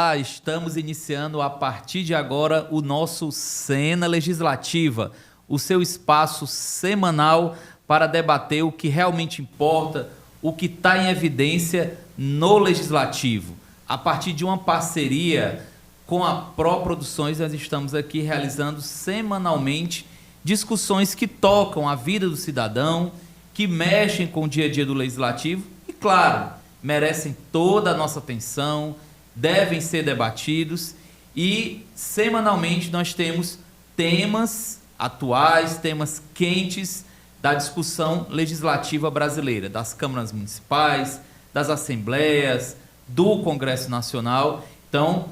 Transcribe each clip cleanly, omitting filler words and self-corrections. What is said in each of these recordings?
Olá, estamos iniciando a partir de agora o nosso Cena Legislativa, o seu espaço semanal para debater o que realmente importa, o que está em evidência no Legislativo. A partir de uma parceria com a Pro Produções, nós estamos aqui realizando semanalmente discussões que tocam a vida do cidadão, que mexem com o dia a dia do Legislativo e, claro, merecem toda a nossa atenção, devem ser debatidos e semanalmente nós temos temas atuais, temas quentes da discussão legislativa brasileira, das câmaras municipais, das assembleias, do Congresso Nacional. Então,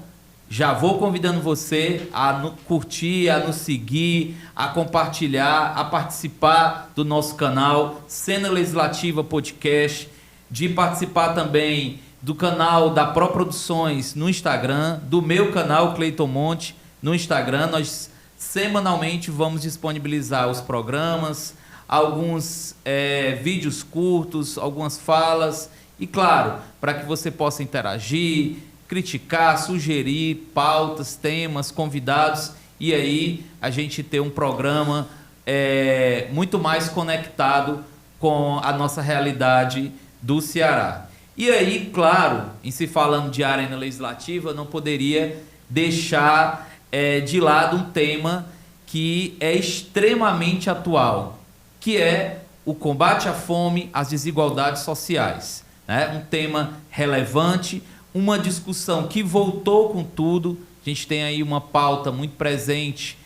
já vou convidando você a curtir, a nos seguir, a compartilhar, a participar do nosso canal Cena Legislativa Podcast, de participar também do canal da Pro Produções no Instagram, do meu canal Cleiton Monte no Instagram. Nós semanalmente vamos disponibilizar os programas, alguns vídeos curtos, algumas falas e, claro, para que você possa interagir, criticar, sugerir pautas, temas, convidados e aí a gente ter um programa muito mais conectado com a nossa realidade do Ceará. E aí, claro, em se falando de arena legislativa, não poderia deixar de lado um tema que é extremamente atual, que é o combate à fome, às desigualdades sociais, né? Um tema relevante, uma discussão que voltou com tudo. A gente tem aí uma pauta muito presente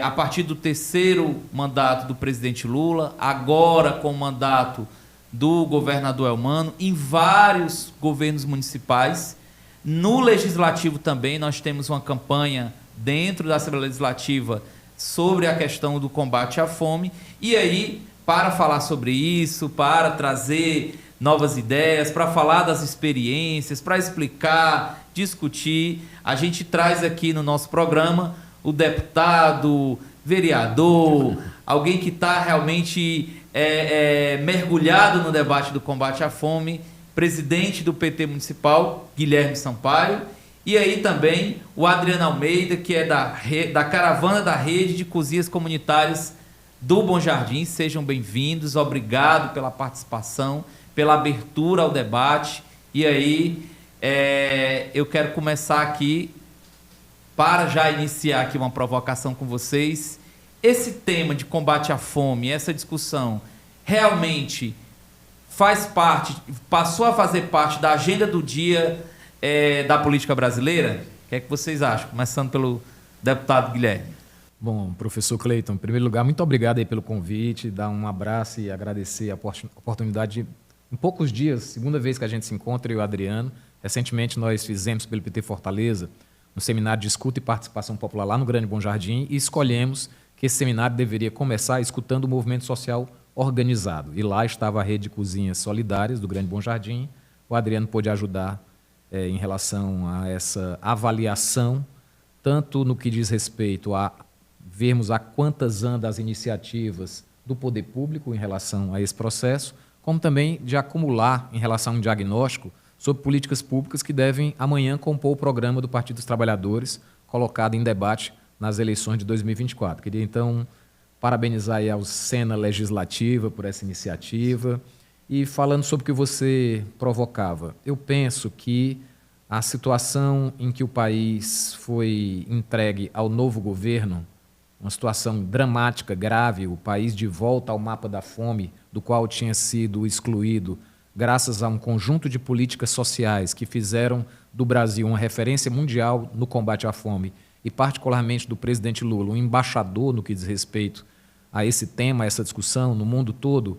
a partir do terceiro mandato do presidente Lula, agora com o mandato do governador Elmano, em vários governos municipais. No Legislativo também nós temos uma campanha dentro da Assembleia Legislativa sobre a questão do combate à fome. E aí, para falar sobre isso, para trazer novas ideias, para falar das experiências, para explicar, discutir, a gente traz aqui no nosso programa o deputado, vereador, alguém que está realmente mergulhado no debate do combate à fome, presidente do PT Municipal, Guilherme Sampaio, e aí também o Adriano Almeida, que é da caravana da Rede de Cozinhas Comunitárias do Bom Jardim. Sejam bem-vindos, obrigado pela participação, pela abertura ao debate. E aí eu quero começar aqui, para já iniciar aqui uma provocação com vocês. Esse tema de combate à fome, essa discussão, realmente faz parte, passou a fazer parte da agenda do dia da política brasileira? O que é que vocês acham? Começando pelo deputado Guilherme. Bom, professor Cleiton, em primeiro lugar, muito obrigado aí pelo convite, dar um abraço e agradecer a oportunidade de, em poucos dias, segunda vez que a gente se encontra, eu e o Adriano. Recentemente nós fizemos pelo PT Fortaleza um seminário de escuta e participação popular lá no Grande Bom Jardim e escolhemos que esse seminário deveria começar escutando o movimento social organizado. E lá estava a Rede de Cozinhas Solidárias do Grande Bom Jardim. O Adriano pôde ajudar em relação a essa avaliação, tanto no que diz respeito a vermos a quantas andam as iniciativas do poder público em relação a esse processo, como também de acumular em relação a um diagnóstico sobre políticas públicas que devem amanhã compor o programa do Partido dos Trabalhadores, colocado em debate nas eleições de 2024. Queria, então, parabenizar aí ao Cena Legislativa por essa iniciativa. E falando sobre o que você provocava, eu penso que a situação em que o país foi entregue ao novo governo, uma situação dramática, grave, o país de volta ao mapa da fome, do qual tinha sido excluído, graças a um conjunto de políticas sociais que fizeram do Brasil uma referência mundial no combate à fome, e particularmente do presidente Lula, um embaixador no que diz respeito a esse tema, a essa discussão no mundo todo.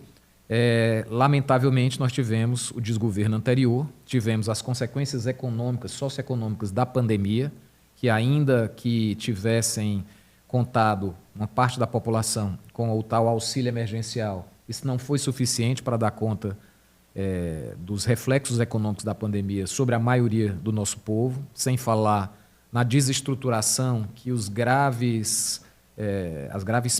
Lamentavelmente, nós tivemos o desgoverno anterior, tivemos as consequências econômicas, socioeconômicas da pandemia, que ainda que tivessem contado uma parte da população com o tal auxílio emergencial, isso não foi suficiente para dar conta dos reflexos econômicos da pandemia sobre a maioria do nosso povo, sem falar na desestruturação que as graves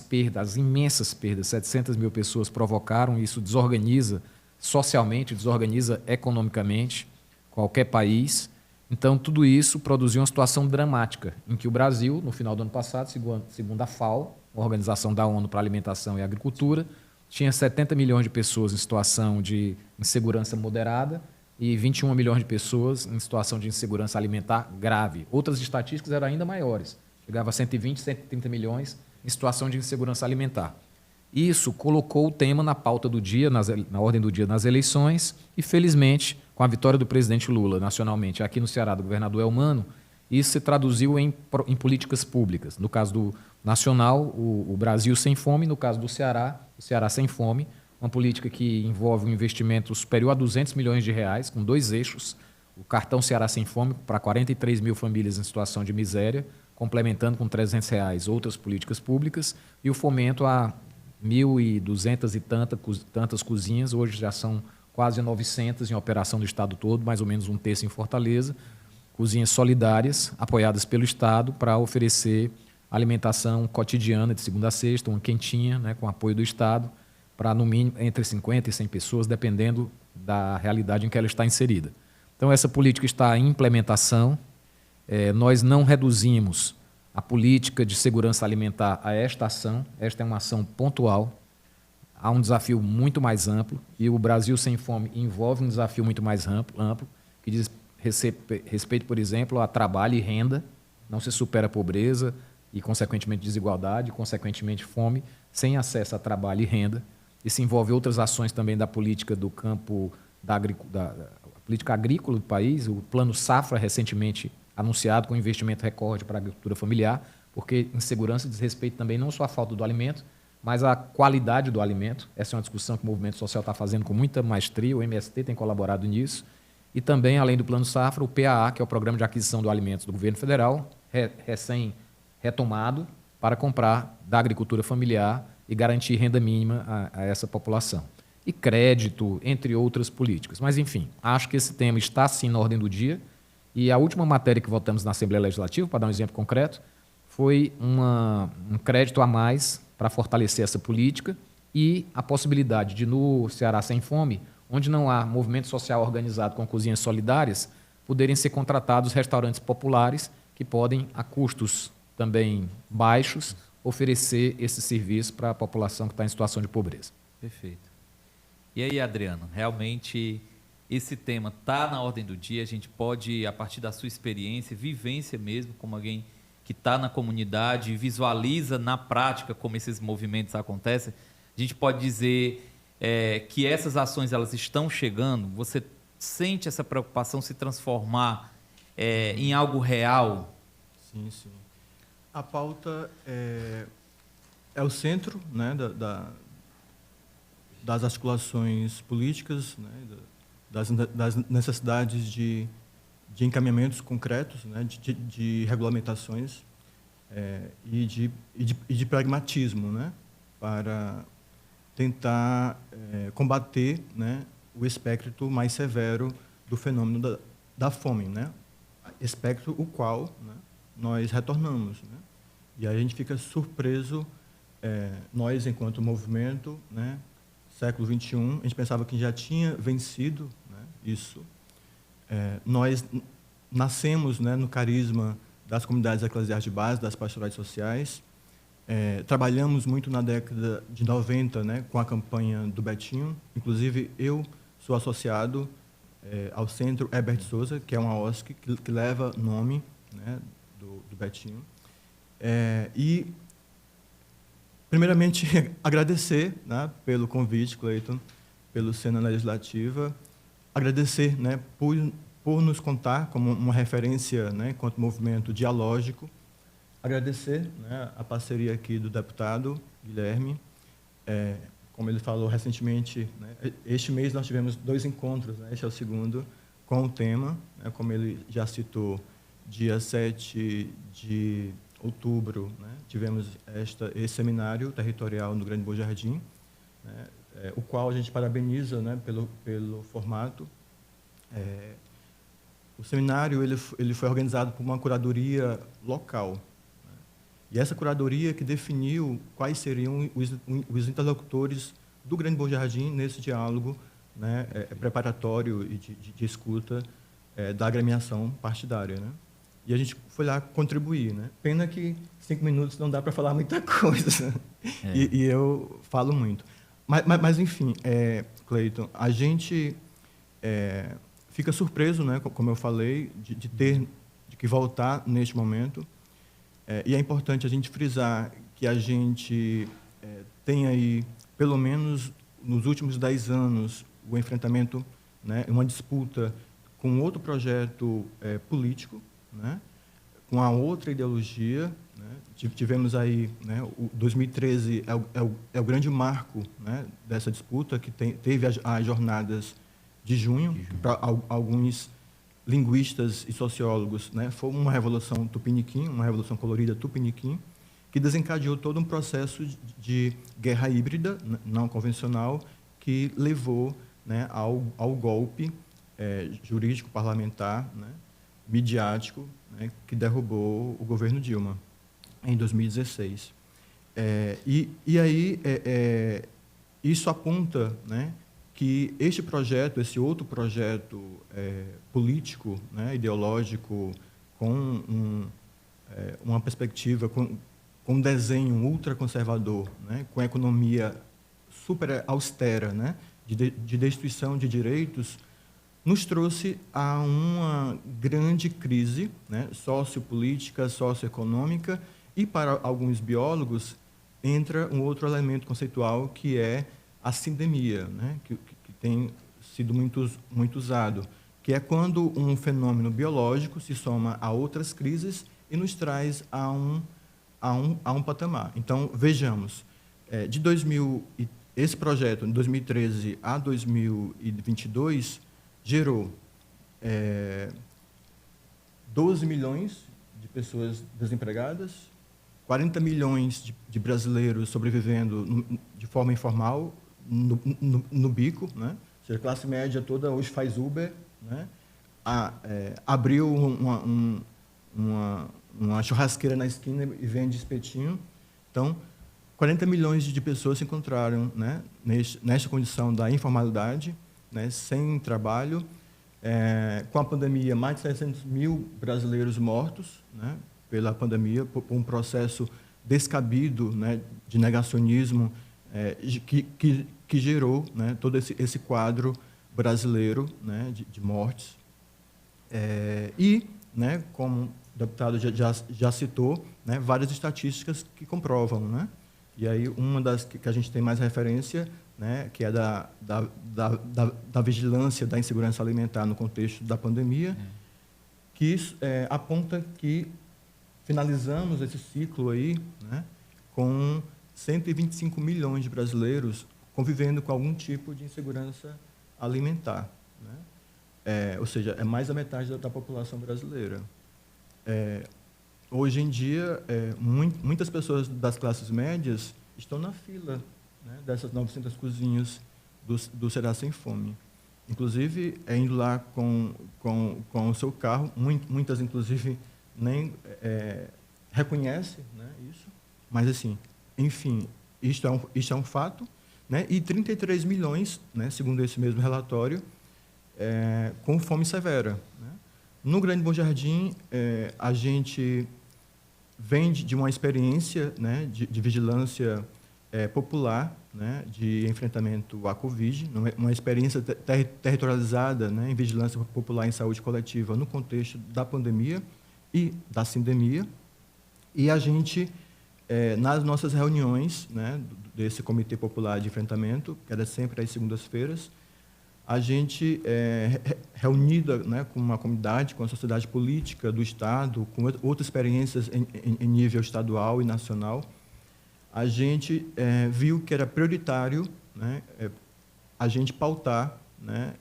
perdas, as imensas perdas, 700 mil pessoas provocaram. Isso desorganiza socialmente, desorganiza economicamente qualquer país. Então, tudo isso produziu uma situação dramática, em que o Brasil, no final do ano passado, segundo a FAO, a Organização da ONU para a Alimentação e Agricultura, tinha 70 milhões de pessoas em situação de insegurança moderada e 21 milhões de pessoas em situação de insegurança alimentar grave. Outras estatísticas eram ainda maiores, chegava a 120, 130 milhões em situação de insegurança alimentar. Isso colocou o tema na pauta do dia, na ordem do dia nas eleições, e felizmente, com a vitória do presidente Lula nacionalmente, aqui no Ceará, do governador Elmano, isso se traduziu em políticas públicas. No caso do nacional, o Brasil Sem Fome; no caso do Ceará, o Ceará Sem Fome, uma política que envolve um investimento superior a 200 milhões de reais, com 2 eixos: o cartão Ceará Sem Fome para 43 mil famílias em situação de miséria, complementando com R$ 300 outras políticas públicas, e o fomento a 1.200 e tantas cozinhas. Hoje já são quase 900 em operação no estado todo, mais ou menos um terço em Fortaleza, cozinhas solidárias, apoiadas pelo Estado, para oferecer alimentação cotidiana de segunda a sexta, uma quentinha, né, com apoio do Estado, para no mínimo entre 50 e 100 pessoas, dependendo da realidade em que ela está inserida. Então, essa política está em implementação. Nós não reduzimos a política de segurança alimentar a esta ação. Esta é uma ação pontual. Há um desafio muito mais amplo, e o Brasil Sem Fome envolve um desafio muito mais amplo, que diz respeito, por exemplo, a trabalho e renda. Não se supera a pobreza e, consequentemente, desigualdade, e, consequentemente, fome, sem acesso a trabalho e renda. Isso envolve outras ações também da política do campo, da política agrícola do país, o Plano Safra, recentemente anunciado, com investimento recorde para a agricultura familiar, porque insegurança diz respeito também não só à falta do alimento, mas à qualidade do alimento. Essa é uma discussão que o movimento social está fazendo com muita maestria, o MST tem colaborado nisso. E também, além do Plano Safra, o PAA, que é o Programa de Aquisição de Alimentos do Governo Federal, recém-retomado, para comprar da agricultura familiar e garantir renda mínima a essa população. E crédito, entre outras políticas. Mas, enfim, acho que esse tema está, sim, na ordem do dia. E a última matéria que votamos na Assembleia Legislativa, para dar um exemplo concreto, foi um crédito a mais para fortalecer essa política e a possibilidade de, no Ceará Sem Fome, onde não há movimento social organizado com cozinhas solidárias, poderem ser contratados restaurantes populares que podem, a custos também baixos, oferecer esse serviço para a população que está em situação de pobreza. Perfeito. E aí, Adriano, realmente esse tema está na ordem do dia. A gente pode, a partir da sua experiência, vivência mesmo, como alguém que está na comunidade e visualiza na prática como esses movimentos acontecem, a gente pode dizer que essas ações elas estão chegando. Você sente essa preocupação se transformar em algo real? Sim, sim. A pauta é o centro, né, das articulações políticas, né, das necessidades de encaminhamentos concretos, né, de regulamentações e de pragmatismo, né, para tentar combater, né, o espectro mais severo do fenômeno da fome, né, espectro o qual, né, nós retornamos, né, e aí a gente fica surpreso, nós enquanto movimento, né, século XXI, a gente pensava que já tinha vencido, né, isso. Nós nascemos, né, no carisma das comunidades eclesiais de base, das pastorais sociais. Trabalhamos muito na década de 90, né, com a campanha do Betinho. Inclusive, eu sou associado ao Centro Herbert Souza, que é uma OSC que leva nome, né, do Betinho. E, primeiramente, agradecer, né, pelo convite, Cleiton, pelo Cena Legislativa, agradecer, né, por nos contar como uma referência, né, enquanto movimento dialógico, agradecer, né, a parceria aqui do deputado Guilherme. Como ele falou recentemente, né, este mês nós tivemos 2 encontros, né, este é o segundo, com o tema, né, como ele já citou, dia 7 de outubro, né, tivemos esse seminário territorial no Grande Bom Jardim, né, o qual a gente parabeniza, né, pelo formato. O seminário ele foi organizado por uma curadoria local, né, e essa curadoria que definiu quais seriam os interlocutores do Grande Bom Jardim nesse diálogo, né, preparatório e de escuta da agremiação partidária, né? E a gente foi lá contribuir, né? Pena que 5 minutos não dá para falar muita coisa. E eu falo muito. Mas enfim, Cleiton, a gente fica surpreso, né? Como eu falei, de que voltar neste momento. E é importante a gente frisar que a gente tem aí, pelo menos nos últimos 10 anos, o enfrentamento, né? Uma disputa com outro projeto político, né? Com a outra ideologia, né? Tivemos aí, né? O 2013 é o grande marco, né? Dessa disputa, que teve as jornadas de junho. Para alguns linguistas e sociólogos, né? Foi uma revolução tupiniquim, uma revolução colorida tupiniquim, que desencadeou todo um processo de guerra híbrida, não convencional, que levou, né? ao golpe jurídico parlamentar, né? Midiático, né? Que derrubou o governo Dilma em 2016. E aí isso aponta, né? Que este projeto, esse outro projeto político, né? Ideológico, com uma perspectiva, com um desenho ultraconservador, né? Com a economia super austera, né? De destruição de direitos, nos trouxe a uma grande crise, né? Sociopolítica, socioeconômica, e para alguns biólogos entra um outro elemento conceitual, que é a sindemia, né? Que tem sido muito usado, que é quando um fenômeno biológico se soma a outras crises e nos traz a um patamar. Então, vejamos, esse projeto, de 2013 a 2022, gerou 12 milhões de pessoas desempregadas, 40 milhões de brasileiros sobrevivendo de forma informal, no bico, né? Ou seja, a classe média toda hoje faz Uber, né? Abriu uma churrasqueira na esquina e vende espetinho. Então, 40 milhões de pessoas se encontraram, né? Nesta condição da informalidade, né? Sem trabalho. Com a pandemia, mais de 700 mil brasileiros mortos, né? Pela pandemia, por um processo descabido, né? De negacionismo, que gerou, né? Todo esse quadro brasileiro, né? De mortes. Né? Como o deputado já citou, né? Várias estatísticas que comprovam, né? E aí uma das que a gente tem mais referência, né? Que é da vigilância da insegurança alimentar no contexto da pandemia, que aponta que finalizamos esse ciclo aí, né? Com 125 milhões de brasileiros convivendo com algum tipo de insegurança alimentar, né? Ou seja, é mais da metade da população brasileira. Hoje em dia, muitas pessoas das classes médias estão na fila, né? Dessas 900 cozinhas do Será Sem Fome. Inclusive, indo lá com o seu carro, muitas, inclusive, nem reconhecem, né? Isso. Mas, assim, enfim, isto é um fato, né? E 33 milhões, né? Segundo esse mesmo relatório, com fome severa, né? No Grande Bom Jardim, a gente vem de uma experiência, né? de vigilância popular, né? De enfrentamento à Covid, uma experiência territorializada, né? Em vigilância popular em saúde coletiva no contexto da pandemia e da sindemia. E a gente, nas nossas reuniões, né? Desse Comitê Popular de Enfrentamento, que era sempre às segundas-feiras, a gente, reunida, né, com uma comunidade, com a sociedade política do Estado, com outras experiências em nível estadual e nacional, a gente viu que era prioritário, né, a gente pautar, né,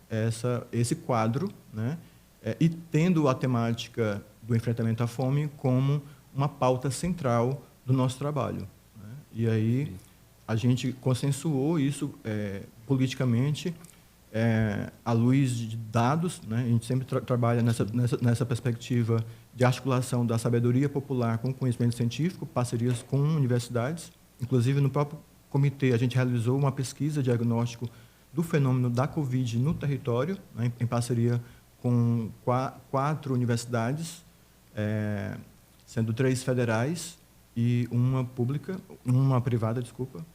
esse quadro, né, e tendo a temática do enfrentamento à fome como uma pauta central do nosso trabalho, né? E aí a gente consensuou isso politicamente, à luz de dados, né? A gente sempre trabalha nessa perspectiva de articulação da sabedoria popular com o conhecimento científico, parcerias com universidades. Inclusive, no próprio comitê, a gente realizou uma pesquisa de diagnóstico do fenômeno da Covid no território, né? Em parceria com 4 universidades, sendo 3 federais e uma privada, desculpa.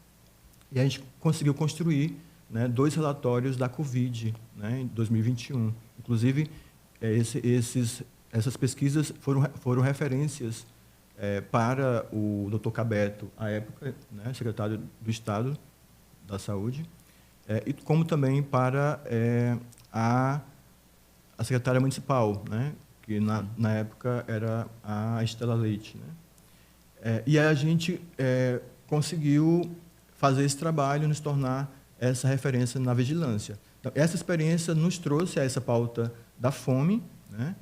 E a gente conseguiu construir, né, 2 relatórios da Covid, né, em 2021. Inclusive, essas pesquisas foram referências para o Dr. Cabeto, à época, né, secretário do Estado da Saúde, e como também para a secretária municipal, né, que na época era a Estela Leite, né. E aí a gente conseguiu fazer esse trabalho, nos tornar essa referência na vigilância. Então, essa experiência nos trouxe a essa pauta da fome, né?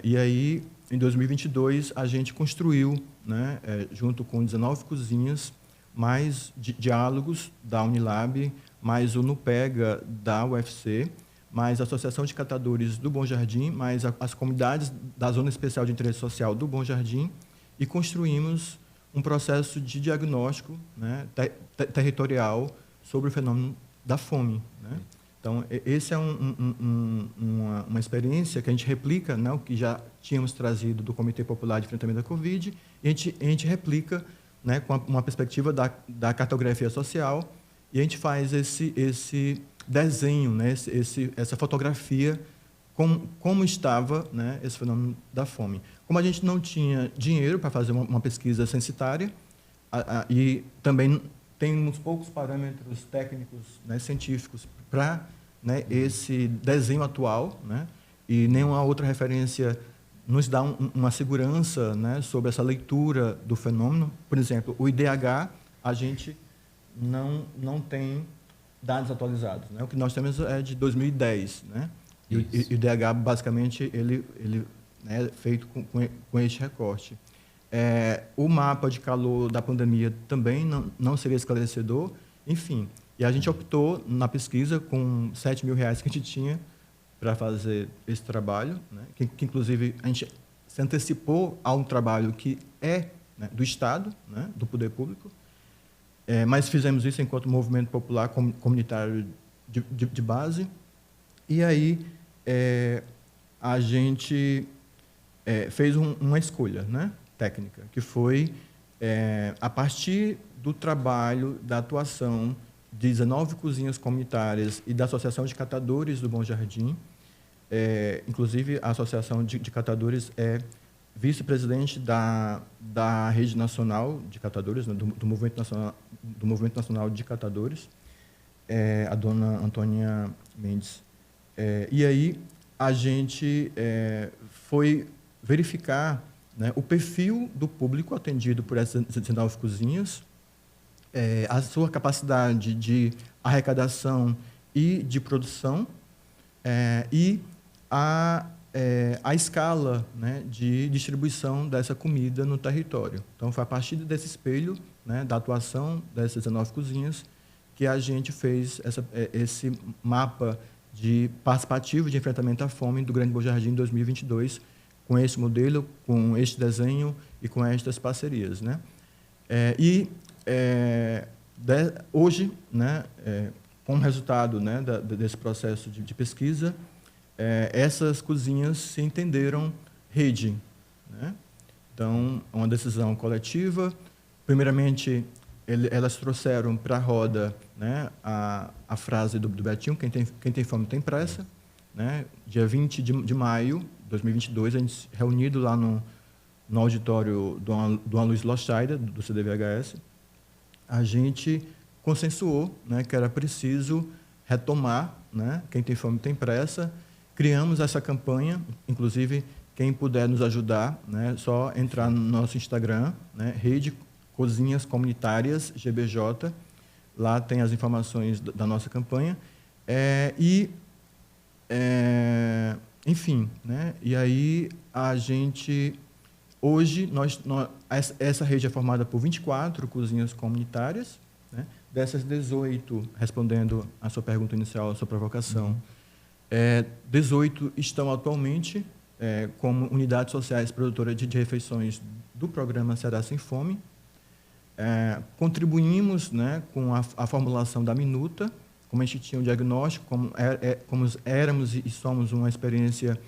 E aí, em 2022, a gente construiu, né, junto com 19 cozinhas, mais diálogos da Unilab, mais o NUPEGA da UFC, mais a Associação de Catadores do Bom Jardim, mais as comunidades da Zona Especial de Interesse Social do Bom Jardim, e construímos um processo de diagnóstico, né, territorial sobre o fenômeno da fome, né? Então, esse é uma experiência que a gente replica, né, o que já tínhamos trazido do Comitê Popular de Enfrentamento da Covid, e a gente replica, né, com uma perspectiva da cartografia social, e a gente faz esse desenho, né, essa fotografia, como estava, né, esse fenômeno da fome. Como a gente não tinha dinheiro para fazer uma pesquisa censitária, e também temos poucos parâmetros técnicos, né, científicos para, né, esse desenho atual, né, e nenhuma outra referência nos dá uma segurança, né, sobre essa leitura do fenômeno. Por exemplo, o IDH, a gente não tem dados atualizados, né? O que nós temos é de 2010, né? E o IDH, basicamente, ele é feito com este recorte. O mapa de calor da pandemia também não seria esclarecedor, enfim. E a gente optou na pesquisa com R$7 mil que a gente tinha para fazer esse trabalho, né, que inclusive a gente se antecipou a um trabalho que né, do Estado, né, do poder público, mas fizemos isso enquanto movimento popular comunitário de base. E aí a gente fez uma escolha, né, técnica, que foi, a partir do trabalho, da atuação de 19 cozinhas comunitárias e da Associação de Catadores do Bom Jardim. Inclusive, a Associação de Catadores é vice-presidente da Rede Nacional de Catadores, né, do Movimento Nacional de Catadores, a dona Antônia Mendes. E aí, a gente foi verificar, né, o perfil do público atendido por essas 19 cozinhas, a sua capacidade de arrecadação e de produção, e a escala, né, de distribuição dessa comida no território. Então, foi a partir desse espelho, né, da atuação dessas 19 cozinhas que a gente fez esse mapa participativo de enfrentamento à fome do Grande Bom Jardim em 2022, com esse modelo, com este desenho e com estas parcerias, né? Hoje, né, como resultado, né, desse processo de pesquisa, essas cozinhas se entenderam rede, né? Então, uma decisão coletiva. Primeiramente, elas trouxeram para a roda, né, a frase do Betinho: quem tem fome tem pressa, né? Dia 20 de maio de 2022, a gente reunido lá no auditório do Luiz Lochaida, do CDVHS, a gente consensuou, né, que era preciso retomar, né, quem tem fome tem pressa. Criamos essa campanha, inclusive, quem puder nos ajudar, né, só entrar no nosso Instagram, né, Rede Cozinhas Comunitárias GBJ, lá tem as informações da nossa campanha. Enfim, né, e aí a gente, hoje, essa rede é formada por 24 cozinhas comunitárias, né, dessas 18, respondendo à sua pergunta inicial, à sua provocação, 18 estão atualmente como unidades sociais produtoras de refeições do programa Ceará Sem Fome. Contribuímos, né, com a formulação da minuta, como a gente tinha um diagnóstico, como éramos e somos uma experiência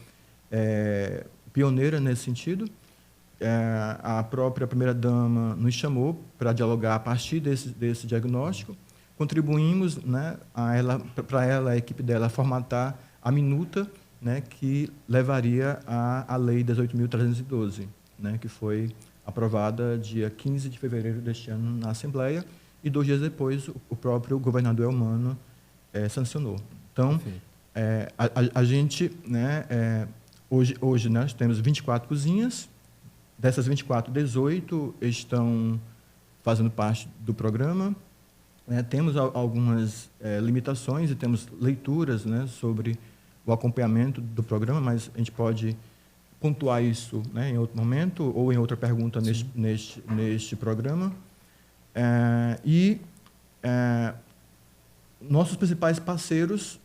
pioneira nesse sentido, a própria primeira-dama nos chamou para dialogar a partir desse diagnóstico. Contribuímos, né, para ela, a equipe dela, formatar a minuta, né, que levaria à Lei 18.312, né, que foi aprovada dia 15 de fevereiro deste ano na Assembleia, e 2 dias depois o próprio governador Elmano sancionou. Então, a gente, né, hoje nós temos 24 cozinhas. Dessas 24, 18 estão fazendo parte do programa. Temos algumas limitações e temos leituras, né, sobre o acompanhamento do programa, mas a gente pode pontuar isso, né, em outro momento ou em outra pergunta neste programa. Nossos principais parceiros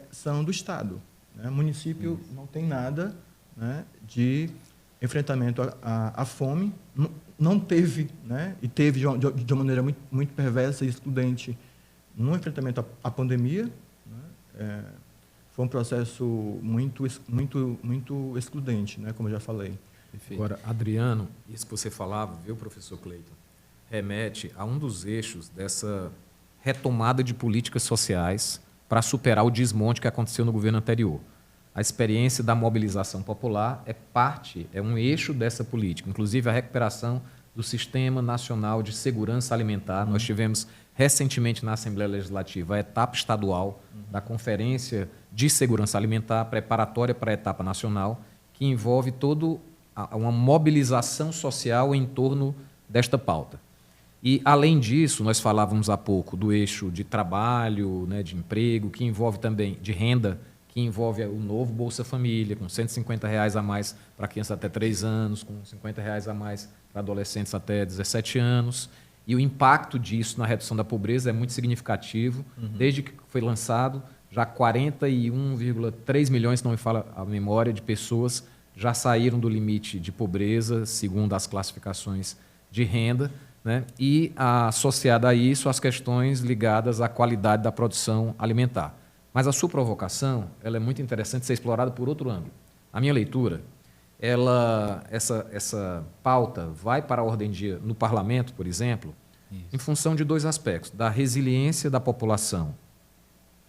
são do Estado, né? O município não tem nada, né, de enfrentamento à fome, não teve, né, e teve de uma maneira muito perversa e excludente no enfrentamento à pandemia, né? Foi um processo muito excludente, né, como eu já falei. Perfeito. Agora, Adriano, isso que você falava, viu, professor Cleiton, remete a um dos eixos dessa retomada de políticas sociais para superar o desmonte que aconteceu no governo anterior. A experiência da mobilização popular é um eixo dessa política, inclusive a recuperação do Sistema Nacional de Segurança Alimentar. Nós tivemos recentemente na Assembleia Legislativa a etapa estadual da Conferência de Segurança Alimentar, preparatória para a etapa nacional, que envolve toda uma mobilização social em torno desta pauta. E, além disso, nós falávamos há pouco do eixo de trabalho, né, de emprego, que envolve também de renda, que envolve o novo Bolsa Família, com R$ 150 a mais para crianças até 3 anos, com R$ 50 a mais para adolescentes até 17 anos. E o impacto disso na redução da pobreza é muito significativo. Desde que foi lançado, já 41,3 milhões, se não me fala a memória, de pessoas já saíram do limite de pobreza, segundo as classificações de renda, né? E associada a isso as questões ligadas à qualidade da produção alimentar. Mas a sua provocação ela é muito interessante ser explorada por outro ângulo. A minha leitura, essa pauta vai para a ordem do dia no parlamento, por exemplo, em função de 2 aspectos: da resiliência da população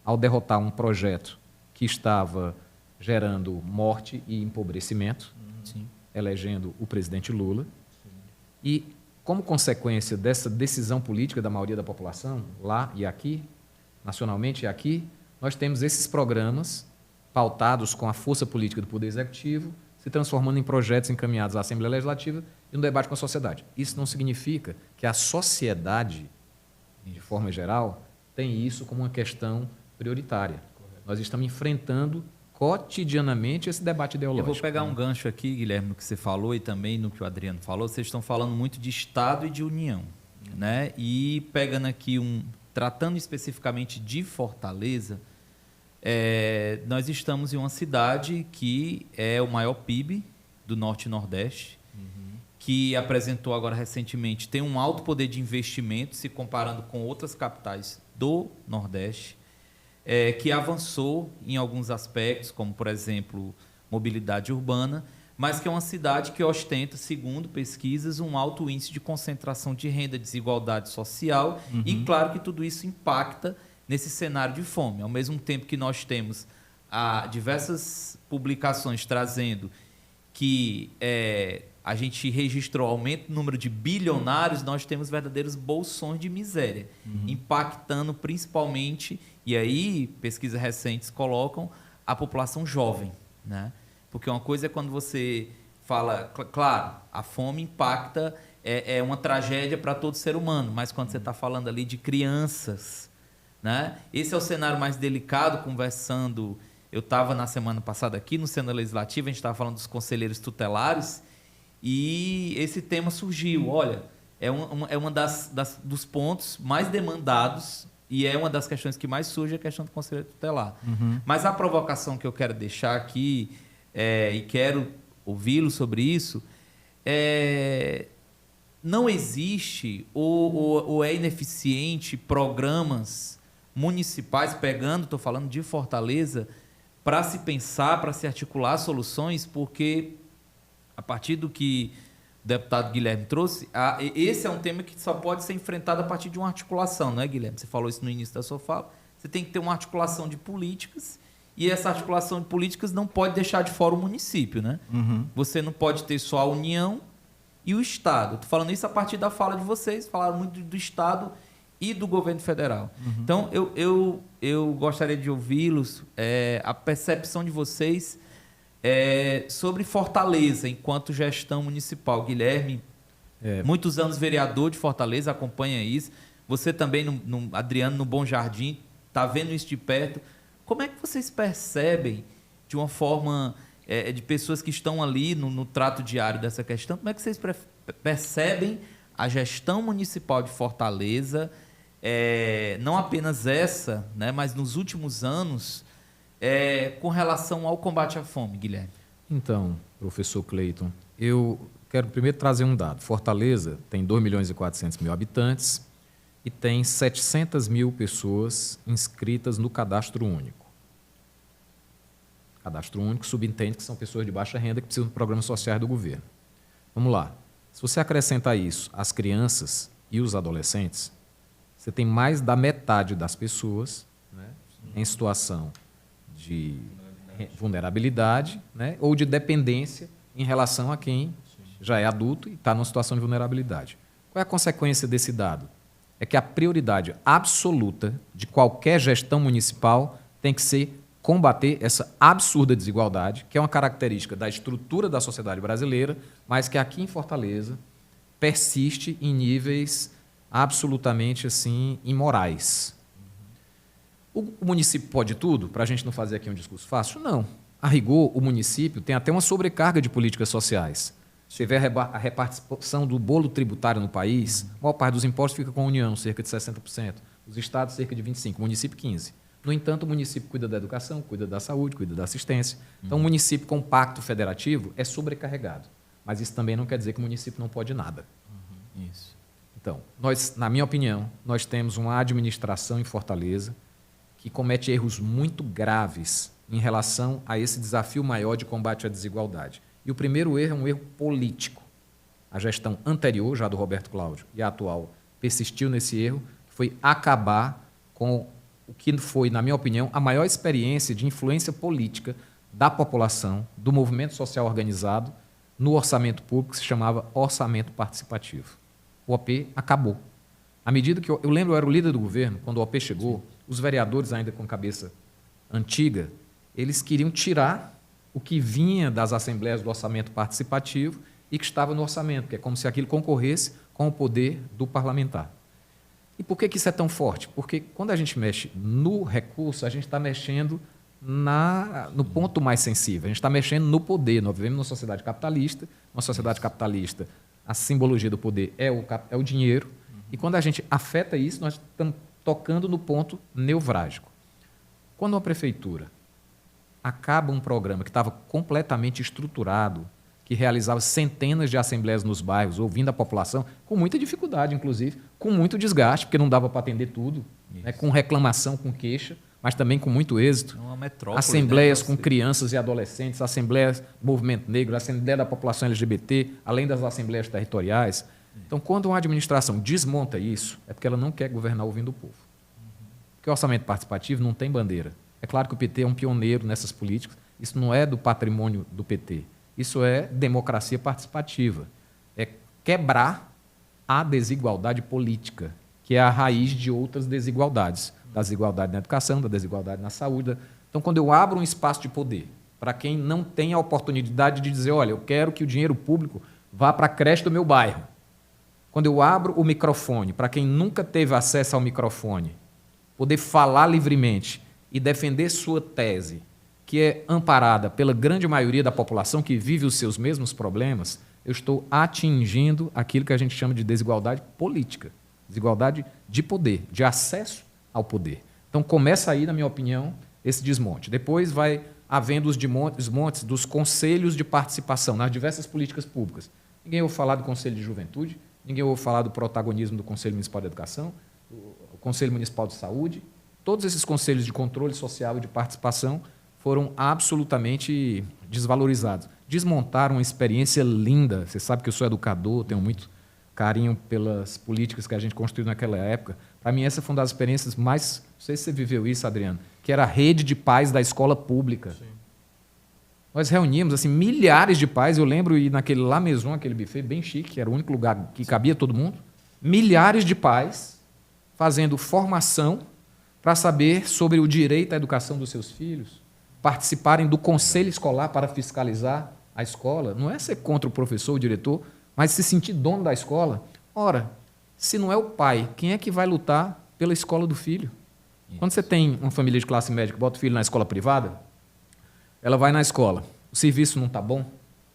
ao derrotar um projeto que estava gerando morte e empobrecimento, elegendo o presidente Lula, e, como consequência dessa decisão política da maioria da população, lá e aqui, nacionalmente e aqui, nós temos esses programas pautados com a força política do Poder Executivo se transformando em projetos encaminhados à Assembleia Legislativa e no debate com a sociedade. Isso não significa que a sociedade, de forma geral, tem isso como uma questão prioritária. Correto. Nós estamos enfrentando cotidianamente esse debate ideológico. Eu vou pegar um gancho aqui, Guilherme, no que você falou e também no que o Adriano falou. Vocês estão falando muito de Estado e de União, né? E pegando aqui tratando especificamente de Fortaleza, nós estamos em uma cidade que é o maior PIB do Norte e Nordeste, que apresentou agora recentemente, tem um alto poder de investimento, se comparando com outras capitais do Nordeste, que avançou em alguns aspectos, como, por exemplo, mobilidade urbana, mas que é uma cidade que ostenta, segundo pesquisas, um alto índice de concentração de renda, desigualdade social, e claro que tudo isso impacta nesse cenário de fome. Ao mesmo tempo que nós temos diversas publicações trazendo que a gente registrou aumento no número de bilionários, nós temos verdadeiros bolsões de miséria, impactando principalmente, e aí pesquisas recentes colocam, a população jovem, né? Porque uma coisa é quando você fala, claro, a fome impacta, é uma tragédia para todo ser humano, mas quando você está falando ali de crianças, né? Esse é o cenário mais delicado. Conversando, eu estava na semana passada aqui no Senado Legislativo, a gente estava falando dos conselheiros tutelares e esse tema surgiu. Olha, é uma dos pontos mais demandados e é uma das questões que mais surge, a questão do conselheiro tutelar. Mas a provocação que eu quero deixar aqui, e quero ouvi-lo sobre isso, não existe ou é ineficiente programas municipais, estou falando de Fortaleza, para se pensar, para se articular soluções, porque a partir do que o deputado Guilherme trouxe, esse é um tema que só pode ser enfrentado a partir de uma articulação, não é, Guilherme? Você falou isso no início da sua fala. Você tem que ter uma articulação de políticas, e essa articulação de políticas não pode deixar de fora o município, né? Você não pode ter só a União e o Estado. Estou falando isso a partir da fala de vocês, falaram muito do Estado e do governo federal. Então, eu gostaria de ouvi-los, a percepção de vocês sobre Fortaleza enquanto gestão municipal. Guilherme, muitos anos vereador de Fortaleza, acompanha isso. Você também, Adriano, no Bom Jardim, está vendo isso de perto. Como é que vocês percebem, de uma forma de pessoas que estão ali no trato diário dessa questão, como é que vocês percebem a gestão municipal de Fortaleza, não apenas essa, né, mas nos últimos anos, com relação ao combate à fome, Guilherme? Então, professor Cleiton, eu quero primeiro trazer um dado. Fortaleza tem 2.400.000 habitantes e tem 700.000 pessoas inscritas no Cadastro Único. Cadastro Único subentende que são pessoas de baixa renda que precisam de programas sociais do governo. Vamos lá. Se você acrescentar isso às crianças e os adolescentes, você tem mais da metade das pessoas, né, em situação de vulnerabilidade, né, ou de dependência em relação a quem já é adulto e está numa situação de vulnerabilidade. Qual é a consequência desse dado? É que a prioridade absoluta de qualquer gestão municipal tem que ser combater essa absurda desigualdade, que é uma característica da estrutura da sociedade brasileira, mas que aqui em Fortaleza persiste em níveis absolutamente assim imorais. O município pode tudo? Para a gente não fazer aqui um discurso fácil? Não. A rigor, o município tem até uma sobrecarga de políticas sociais. Você vê a repartição do bolo tributário no país, a maior parte dos impostos fica com a União, cerca de 60%. Os estados, cerca de 25%. O município, 15%. No entanto, o município cuida da educação, cuida da saúde, cuida da assistência. Então, o município com pacto federativo é sobrecarregado. Mas isso também não quer dizer que o município não pode nada. Isso. Então, na minha opinião, nós temos uma administração em Fortaleza que comete erros muito graves em relação a esse desafio maior de combate à desigualdade. E o primeiro erro é um erro político. A gestão anterior, já do Roberto Cláudio, e a atual, persistiu nesse erro, que foi acabar com o que foi, na minha opinião, a maior experiência de influência política da população, do movimento social organizado, no orçamento público, que se chamava orçamento participativo. O OP acabou. À medida que eu lembro, eu era o líder do governo, quando o OP chegou, os vereadores, ainda com cabeça antiga, eles queriam tirar o que vinha das assembleias do orçamento participativo e que estava no orçamento, que é como se aquilo concorresse com o poder do parlamentar. E por que isso é tão forte? Porque quando a gente mexe no recurso, a gente está mexendo no ponto mais sensível, a gente está mexendo no poder. Nós vivemos numa sociedade capitalista, a simbologia do poder é o dinheiro, e quando a gente afeta isso, nós estamos tocando no ponto nevrálgico. Quando uma prefeitura acaba um programa que estava completamente estruturado, que realizava centenas de assembleias nos bairros, ouvindo a população, com muita dificuldade, inclusive, com muito desgaste, porque não dava para atender tudo, né, com reclamação, com queixa, mas também com muito êxito. É uma metrópole, assembleias, né, com crianças e adolescentes, assembleias do movimento negro, assembleia da população LGBT, além das assembleias territoriais. Então, quando uma administração desmonta isso, é porque ela não quer governar ouvindo o povo. Porque o orçamento participativo não tem bandeira. É claro que o PT é um pioneiro nessas políticas, isso não é do patrimônio do PT. Isso é democracia participativa. É quebrar a desigualdade política, que é a raiz de outras desigualdades. Da desigualdade na educação, da desigualdade na saúde. Então, quando eu abro um espaço de poder para quem não tem a oportunidade de dizer, olha, eu quero que o dinheiro público vá para a creche do meu bairro. Quando eu abro o microfone para quem nunca teve acesso ao microfone, poder falar livremente e defender sua tese, que é amparada pela grande maioria da população que vive os seus mesmos problemas, eu estou atingindo aquilo que a gente chama de desigualdade política, desigualdade de poder, de acesso ao poder. Então, começa aí, na minha opinião, esse desmonte. Depois vai havendo os desmontes dos conselhos de participação nas diversas políticas públicas. Ninguém ouve falar do Conselho de Juventude, ninguém ouve falar do protagonismo do Conselho Municipal de Educação, o Conselho Municipal de Saúde, Todos esses conselhos de controle social e de participação foram absolutamente desvalorizados. Desmontaram uma experiência linda. Você sabe que eu sou educador, tenho muito carinho pelas políticas que a gente construiu naquela época. Para mim, essa foi uma das experiências mais... Não sei se você viveu isso, Adriano, que era a rede de pais da escola pública. Sim. Nós reuníamos assim, milhares de pais. Eu lembro ir naquele La Maison, aquele buffet bem chique, que era o único lugar que cabia todo mundo. Milhares de pais fazendo formação para saber sobre o direito à educação dos seus filhos, participarem do conselho escolar para fiscalizar a escola. Não é ser contra o professor, o diretor, mas se sentir dono da escola. Ora, se não é o pai, quem é que vai lutar pela escola do filho? Isso. Quando você tem uma família de classe média que bota o filho na escola privada, ela vai na escola, o serviço não está bom,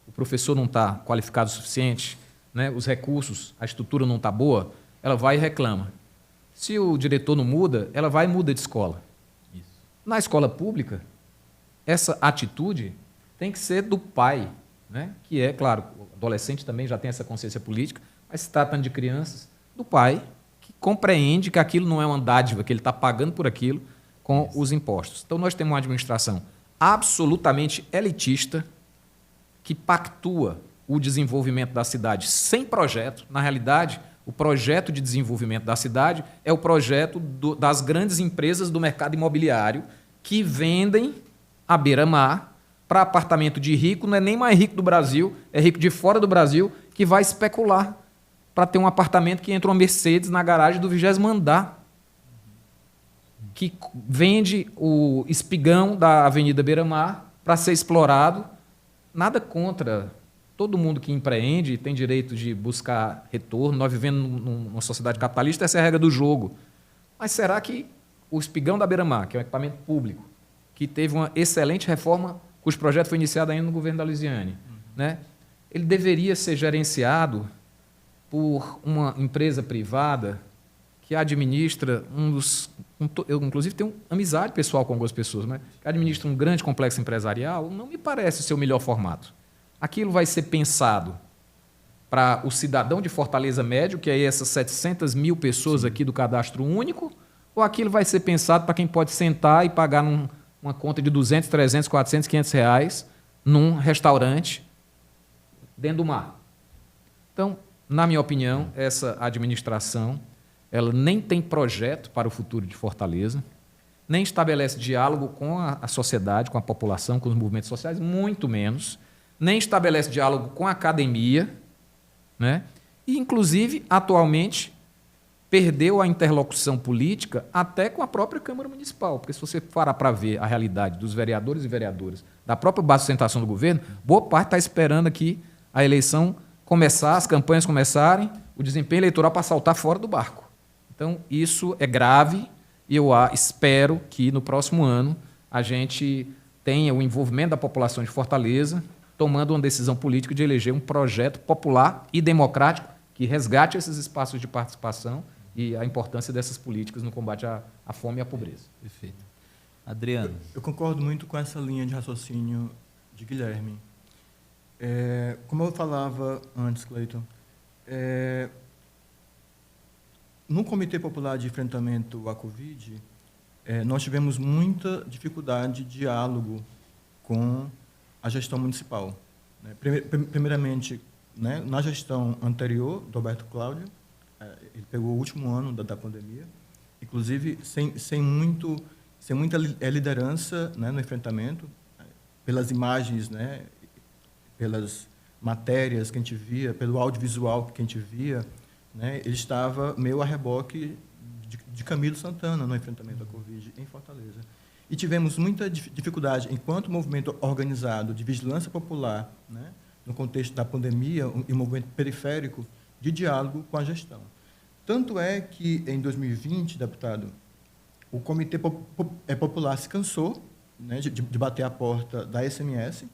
o professor não está qualificado o suficiente, né? Os recursos, a estrutura não está boa, ela vai e reclama. Se o diretor não muda, ela vai e muda de escola. Isso. Na escola pública, essa atitude tem que ser do pai, né? Que é, claro, o adolescente também já tem essa consciência política, mas se tratando de crianças, do pai, que compreende que aquilo não é uma dádiva, que ele está pagando por aquilo com os impostos. Então, nós temos uma administração absolutamente elitista que pactua o desenvolvimento da cidade sem projeto. Na realidade, o projeto de desenvolvimento da cidade é o projeto das grandes empresas do mercado imobiliário que vendem à beira-mar para apartamento de rico, não é nem mais rico do Brasil, é rico de fora do Brasil, que vai especular para ter um apartamento que entra uma Mercedes na garagem do 20º andar, que vende o espigão da Avenida Beira-Mar para ser explorado. Nada contra. Todo mundo que empreende tem direito de buscar retorno. Nós vivemos numa sociedade capitalista, essa é a regra do jogo. Mas será que o espigão da Beira-Mar, que é um equipamento público, que teve uma excelente reforma, cujo projeto foi iniciado ainda no governo da Luiziane, né? Ele deveria ser gerenciado por uma empresa privada que administra eu, inclusive, tenho amizade pessoal com algumas pessoas, mas que administra um grande complexo empresarial, não me parece ser o melhor formato. Aquilo vai ser pensado para o cidadão de Fortaleza médio, que é essas 700 mil pessoas aqui do cadastro único, ou aquilo vai ser pensado para quem pode sentar e pagar uma conta de 200, 300, 400, 500 reais num restaurante dentro do mar? Então, na minha opinião, essa administração ela nem tem projeto para o futuro de Fortaleza, nem estabelece diálogo com a sociedade, com a população, com os movimentos sociais, muito menos, nem estabelece diálogo com a academia, né? E, inclusive, atualmente, perdeu a interlocução política até com a própria Câmara Municipal, porque se você parar para ver a realidade dos vereadores e vereadoras, da própria base de sustentação do governo, boa parte está esperando aqui a eleição começar, as campanhas começarem, o desempenho eleitoral para saltar fora do barco. Então, isso é grave e eu espero que no próximo ano a gente tenha o envolvimento da população de Fortaleza tomando uma decisão política de eleger um projeto popular e democrático que resgate esses espaços de participação e a importância dessas políticas no combate à fome e à pobreza. Perfeito. Adriano. Eu concordo muito com essa linha de raciocínio de Guilherme. Como eu falava antes, Cleiton, no Comitê Popular de Enfrentamento à Covid, nós tivemos muita dificuldade de diálogo com a gestão municipal. Primeiramente, né, na gestão anterior do Roberto Cláudio, ele pegou o último ano da pandemia, inclusive sem muita liderança, né, no enfrentamento, pelas imagens, né, pelas matérias que a gente via, pelo audiovisual que a gente via, né, ele estava meio a reboque de Camilo Santana no enfrentamento à Covid em Fortaleza. E tivemos muita dificuldade, enquanto movimento organizado de vigilância popular, né, no contexto da pandemia e um movimento periférico, de diálogo com a gestão. Tanto é que, em 2020, deputado, o Comitê Popular se cansou, né, de bater a porta da SMS.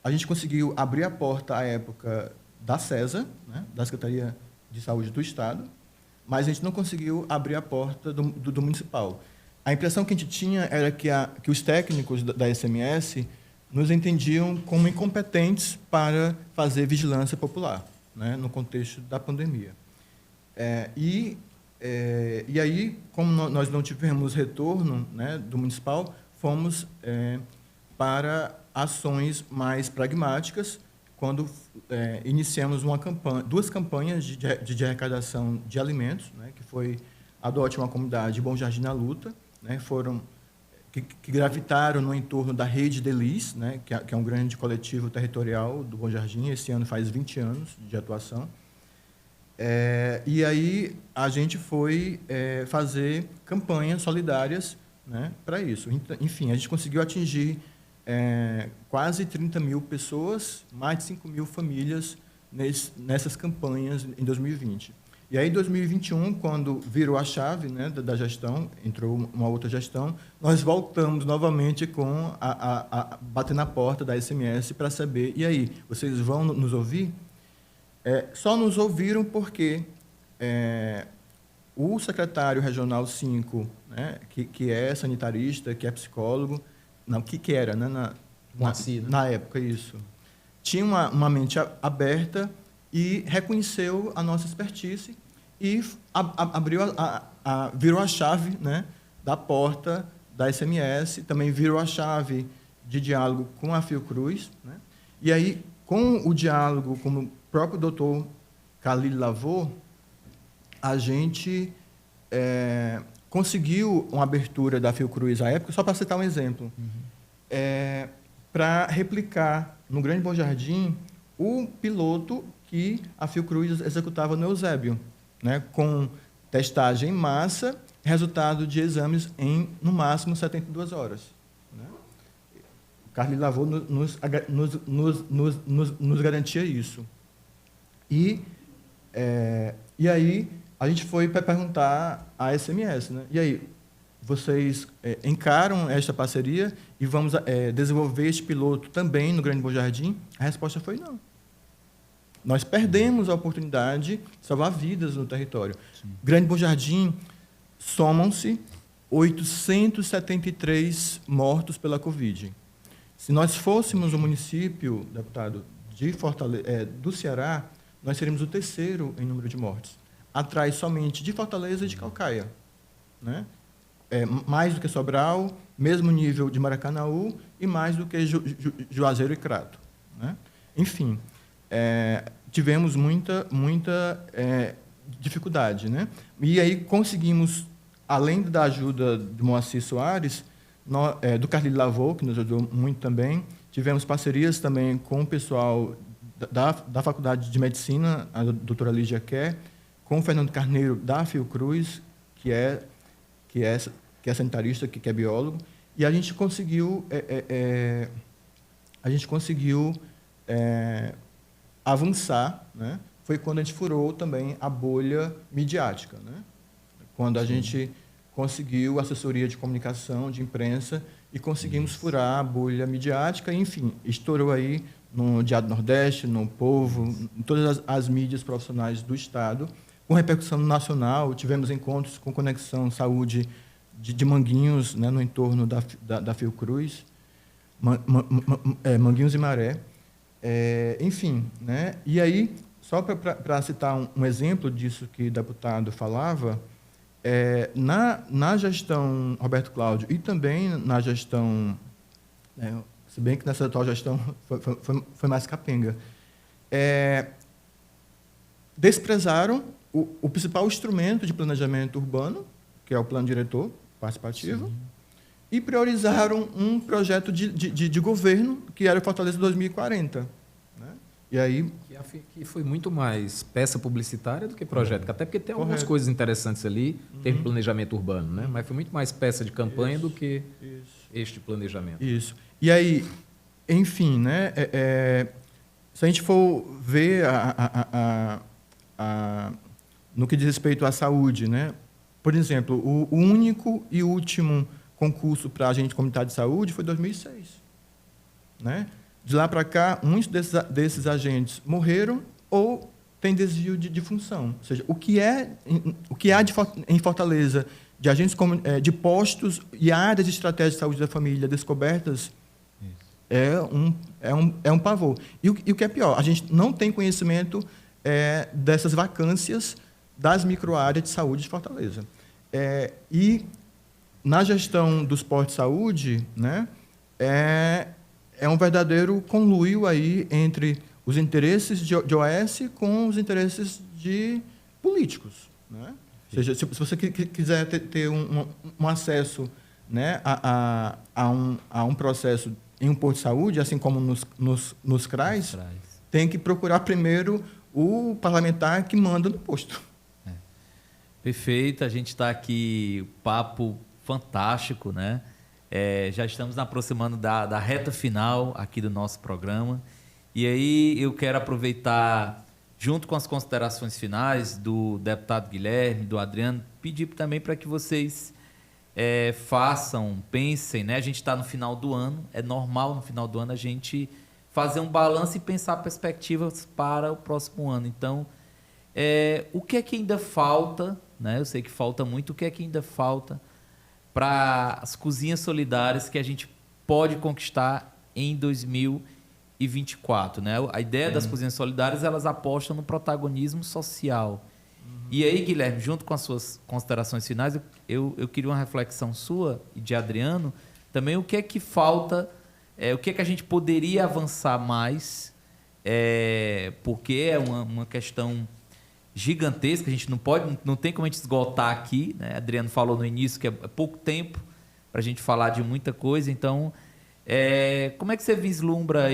A gente conseguiu abrir a porta, à época, da CESA, né, da Secretaria de Saúde do Estado, mas a gente não conseguiu abrir a porta do municipal. A impressão que a gente tinha era que os técnicos da SMS nos entendiam como incompetentes para fazer vigilância popular, né, no contexto da pandemia. E aí, como nós não tivemos retorno, né, do municipal, fomos para ações mais pragmáticas, quando iniciamos duas campanhas de arrecadação de alimentos, né, que foi Adote uma Comunidade Bom Jardim na Luta, né, que gravitaram no entorno da Rede Delis, né, que é um grande coletivo territorial do Bom Jardim. Esse ano faz 20 anos de atuação. E aí a gente foi fazer campanhas solidárias, né, para isso. Enfim, a gente conseguiu atingir quase 30 mil pessoas, mais de 5 mil famílias nessas campanhas em 2020. E aí, em 2021, quando virou a chave, né, da gestão, entrou uma outra gestão, nós voltamos novamente com bater na porta da SMS para saber, e aí, vocês vão nos ouvir? Só nos ouviram porque o secretário regional 5, né, que é sanitarista, que é psicólogo, não, que era, né, na época, isso, tinha uma mente aberta e reconheceu a nossa expertise e virou a chave, né, da porta da SMS, também virou a chave de diálogo com a Fiocruz, né? E aí, com o diálogo com o próprio doutor Khalil Lavô, a gente conseguiu uma abertura da Fiocruz à época, só para citar um exemplo, para replicar no Grande Bom Jardim o piloto que a Fiocruz executava no Eusébio, né, com testagem em massa, resultado de exames em, no máximo, 72 horas. Né? O Carlos Lavô nos garantia isso. E aí a gente foi para perguntar à SMS, né? E aí, vocês encaram esta parceria e vamos desenvolver este piloto também no Grande Bom Jardim? A resposta foi não. Nós perdemos a oportunidade de salvar vidas no território. Sim. Grande Bom Jardim, somam-se 873 mortos pela Covid. Se nós fôssemos o município, deputado, do Ceará, nós seríamos o terceiro em número de mortes. Atrás somente de Fortaleza e de Calcaia. Né? Mais do que Sobral, mesmo nível de Maracanaú e mais do que Juazeiro e Crato. Né? Enfim, tivemos muita dificuldade. Né? E aí conseguimos, além da ajuda do Moacir Soares, do Carlyle Lavô, que nos ajudou muito também, tivemos parcerias também com o pessoal da Faculdade de Medicina, a doutora Lígia Kerr, com o Fernando Carneiro, da Fiocruz, que é sanitarista, que é biólogo, e a gente conseguiu avançar, né? Foi quando a gente furou também a bolha midiática, né? Quando a gente conseguiu assessoria de comunicação, de imprensa, e conseguimos furar a bolha midiática, enfim, estourou aí no Diário do Nordeste, no Povo, em todas as mídias profissionais do Estado, com repercussão nacional. Tivemos encontros com Conexão Saúde de Manguinhos, né, no entorno da Fiocruz, Manguinhos e Maré. Enfim, né? E aí, só para citar um exemplo disso que o deputado falava, na gestão Roberto Cláudio e também na gestão, se bem que nessa atual gestão foi mais capenga, desprezaram o principal instrumento de planejamento urbano, que é o plano diretor participativo, sim, e priorizaram um projeto de governo, que era o Fortaleza 2040. Né? E aí... Que foi muito mais peça publicitária do que projeto, até porque tem algumas coisas interessantes ali, tem planejamento urbano, né? Mas foi muito mais peça de campanha do que este planejamento. Isso. E aí, enfim, né? Se a gente for ver no que diz respeito à saúde, né? Por exemplo, o único e último concurso para agente comunitário de saúde foi em 2006. Né? De lá para cá, muitos desses agentes morreram ou têm desvio de função. Ou seja, o que há em Fortaleza de agentes de postos e áreas de estratégia de saúde da família descobertas é um pavor. E o que é pior, a gente não tem conhecimento dessas vacâncias das microáreas de saúde de Fortaleza. E na gestão dos postos de saúde, né, é um verdadeiro conluio aí entre os interesses de OS com os interesses de políticos, né? Ou seja, se você quiser ter um acesso, né, a um processo em um posto de saúde, assim como nos CRAs, tem que procurar primeiro o parlamentar que manda no posto. Perfeito, a gente está aqui, papo fantástico, né? Já estamos aproximando da reta final aqui do nosso programa. E aí eu quero aproveitar, junto com as considerações finais do deputado Guilherme, do Adriano, pedir também para que vocês pensem, né? A gente está no final do ano, é normal no final do ano a gente fazer um balanço e pensar perspectivas para o próximo ano. Então, o que é que ainda falta, né? Eu sei que falta muito, o que é que ainda falta para as cozinhas solidárias que a gente pode conquistar em 2024, né? A ideia das cozinhas solidárias, elas apostam no protagonismo social. E aí, Guilherme, junto com as suas considerações finais, eu queria uma reflexão sua e de Adriano, também o que é que falta, o que é que a gente poderia avançar mais, porque é uma questão gigantesca, a gente não tem como a gente esgotar aqui, né? Adriano falou no início que é pouco tempo para a gente falar de muita coisa, então como é que você vislumbra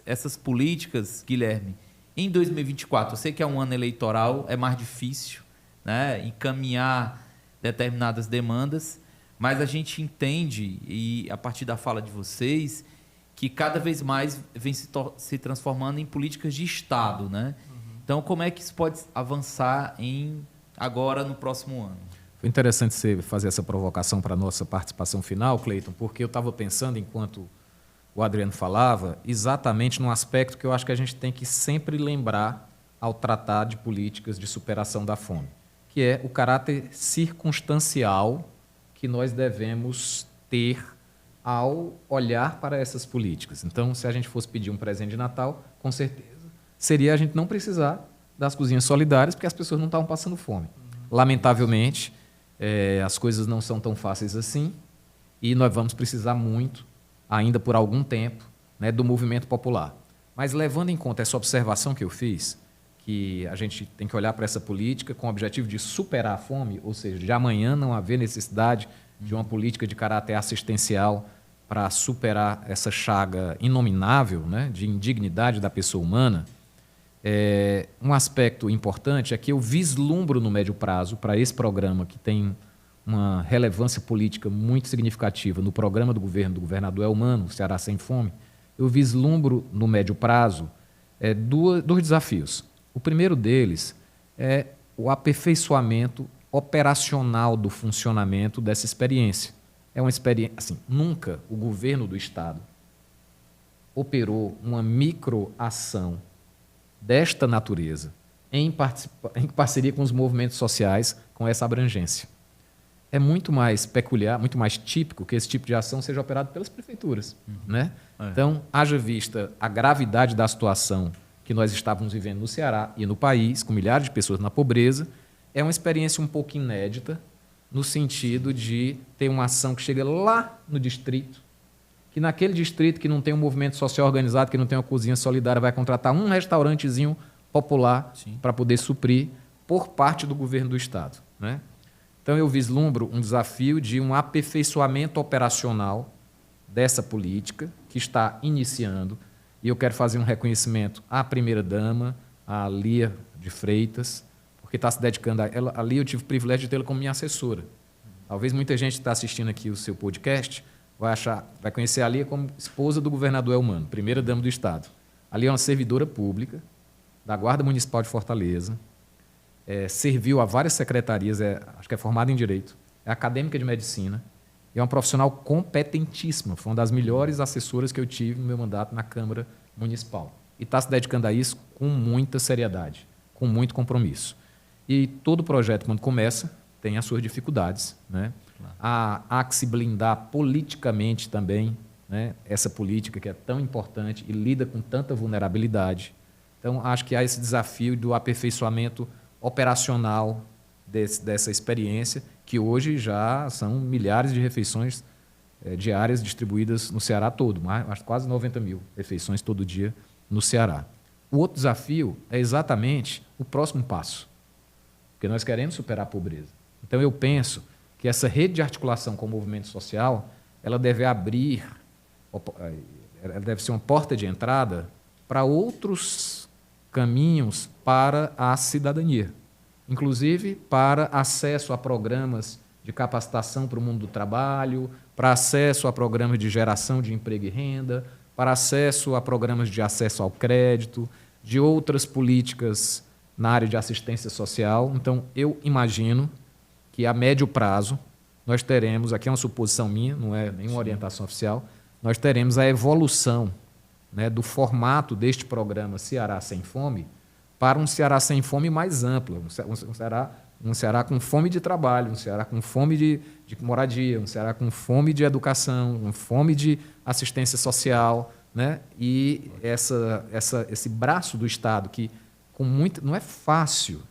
essas políticas, Guilherme, em 2024? Eu sei que é um ano eleitoral, é mais difícil, né, encaminhar determinadas demandas, mas a gente entende, e a partir da fala de vocês, que cada vez mais vem se transformando em políticas de Estado, né? Então, como é que isso pode avançar agora no próximo ano? Foi interessante você fazer essa provocação para a nossa participação final, Cleiton, porque eu estava pensando, enquanto o Adriano falava, exatamente num aspecto que eu acho que a gente tem que sempre lembrar ao tratar de políticas de superação da fome, que é o caráter circunstancial que nós devemos ter ao olhar para essas políticas. Então, se a gente fosse pedir um presente de Natal, com certeza seria a gente não precisar das cozinhas solidárias, porque as pessoas não estavam passando fome. Lamentavelmente, as coisas não são tão fáceis assim, e nós vamos precisar muito, ainda por algum tempo, né, do movimento popular. Mas levando em conta essa observação que eu fiz, que a gente tem que olhar para essa política com o objetivo de superar a fome, ou seja, de amanhã não haver necessidade de uma política de caráter assistencial para superar essa chaga inominável, né, de indignidade da pessoa humana. Um aspecto importante é que eu vislumbro no médio prazo, para esse programa que tem uma relevância política muito significativa no programa do governo do governador Elmano, Ceará Sem Fome, eu vislumbro no médio prazo dois desafios. O primeiro deles é o aperfeiçoamento operacional do funcionamento dessa experiência. É uma experiência, assim, nunca o governo do Estado operou uma microação desta natureza, em parceria com os movimentos sociais, com essa abrangência. É muito mais peculiar, muito mais típico que esse tipo de ação seja operado pelas prefeituras, né? Então, haja vista a gravidade da situação que nós estávamos vivendo no Ceará e no país, com milhares de pessoas na pobreza, é uma experiência um pouco inédita, no sentido de ter uma ação que chega lá no distrito, que naquele distrito que não tem um movimento social organizado, que não tem uma cozinha solidária, vai contratar um restaurantezinho popular para poder suprir por parte do governo do Estado, né? Então, eu vislumbro um desafio de um aperfeiçoamento operacional dessa política que está iniciando, e eu quero fazer um reconhecimento à primeira-dama, à Lia de Freitas, porque está se dedicando a ela. Ali eu tive o privilégio de tê-la como minha assessora. Talvez muita gente que está assistindo aqui o seu podcast vai conhecer a Lia como esposa do governador Elmano, primeira-dama do Estado. A Lia é uma servidora pública da Guarda Municipal de Fortaleza, serviu a várias secretarias, acho que é formada em Direito, é acadêmica de Medicina, e é uma profissional competentíssima, foi uma das melhores assessoras que eu tive no meu mandato na Câmara Municipal. E está se dedicando a isso com muita seriedade, com muito compromisso. E todo projeto, quando começa, tem as suas dificuldades, né? Claro. Há que se blindar politicamente também, né, essa política que é tão importante e lida com tanta vulnerabilidade. Então, acho que há esse desafio do aperfeiçoamento operacional dessa experiência, que hoje já são milhares de refeições diárias distribuídas no Ceará todo, quase 90 mil refeições todo dia no Ceará. O outro desafio é exatamente o próximo passo, porque nós queremos superar a pobreza. Então, eu penso que essa rede de articulação com o movimento social, ela deve abrir, ela deve ser uma porta de entrada para outros caminhos para a cidadania, inclusive para acesso a programas de capacitação para o mundo do trabalho, para acesso a programas de geração de emprego e renda, para acesso a programas de acesso ao crédito, de outras políticas na área de assistência social. Então, eu imagino que a médio prazo nós teremos, aqui é uma suposição minha, não é nenhuma orientação oficial, nós teremos a evolução, né, do formato deste programa Ceará Sem Fome para um Ceará Sem Fome mais amplo, um Ceará com fome de trabalho, um Ceará com fome de moradia, um Ceará com fome de educação, com fome de assistência social, né? E esse braço do Estado que não é fácil.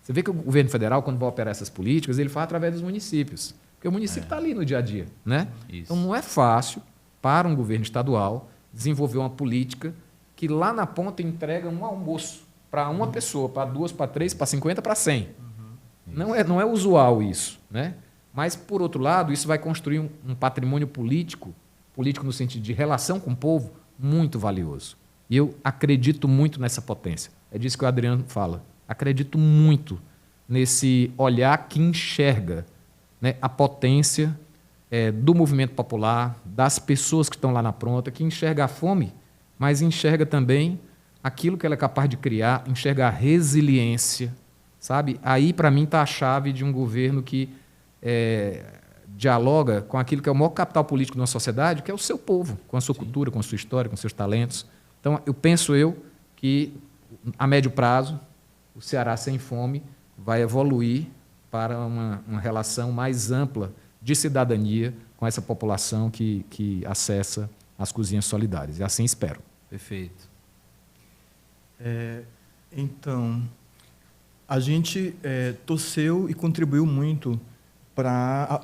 Você vê que o governo federal, quando vai operar essas políticas, ele faz através dos municípios, porque o município está ali no dia a dia, né? Então não é fácil para um governo estadual desenvolver uma política que lá na ponta entrega um almoço para uma pessoa, para duas, para três, para 50, para 100. Não é usual isso, né? Mas, por outro lado, isso vai construir um patrimônio político no sentido de relação com o povo, muito valioso. E eu acredito muito nessa potência. É disso que o Adriano fala. Acredito muito nesse olhar que enxerga, né, a potência do movimento popular, das pessoas que estão lá na ponta, que enxerga a fome, mas enxerga também aquilo que ela é capaz de criar, enxerga a resiliência, sabe? Aí, para mim, está a chave de um governo que dialoga com aquilo que é o maior capital político da nossa sociedade, que é o seu povo, com a sua cultura, com a sua história, com seus talentos. Então, eu penso que, a médio prazo, o Ceará Sem Fome vai evoluir para uma relação mais ampla de cidadania com essa população que acessa as cozinhas solidárias. E assim espero. Perfeito. Então, a gente torceu e contribuiu muito para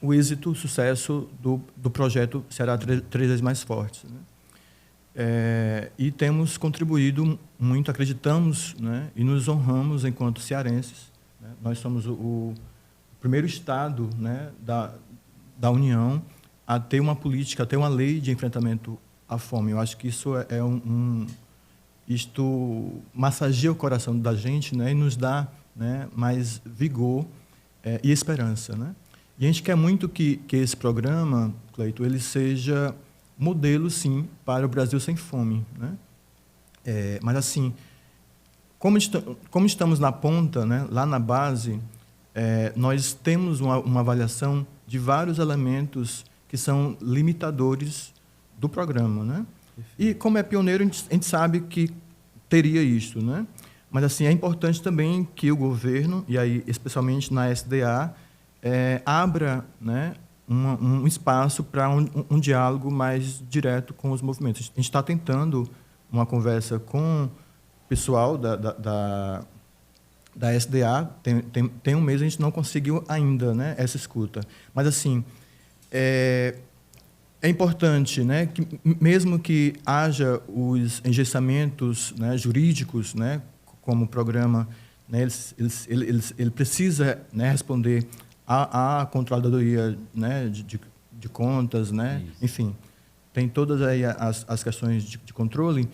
o êxito, o sucesso do projeto Ceará 3 vezes mais forte, né? E temos contribuído muito, acreditamos, né, e nos honramos enquanto cearenses, né? Nós somos o primeiro estado, né, da União a ter uma política, a ter uma lei de enfrentamento à fome. Eu acho que isso isto massageia o coração da gente, né, e nos dá, né, mais vigor e esperança, né? E a gente quer muito que esse programa, Cleito, ele seja modelo, sim, para o Brasil sem fome, né? Mas, assim, como estamos na ponta, né, lá na base, nós temos uma avaliação de vários elementos que são limitadores do programa, né? E, como é pioneiro, a gente sabe que teria isso, né? Mas, assim, é importante também que o governo, e aí, especialmente na SDA, abra, né, um espaço para um diálogo mais direto com os movimentos. A gente está tentando uma conversa com o pessoal da SDA, tem um mês a gente não conseguiu ainda, né, essa escuta. Mas, assim, é importante, né, que mesmo que haja os engessamentos, né, jurídicos, né, como o programa, né, ele precisa, né, responder à Controladoria, né, de Contas, né? Enfim, tem todas aí as questões de controle,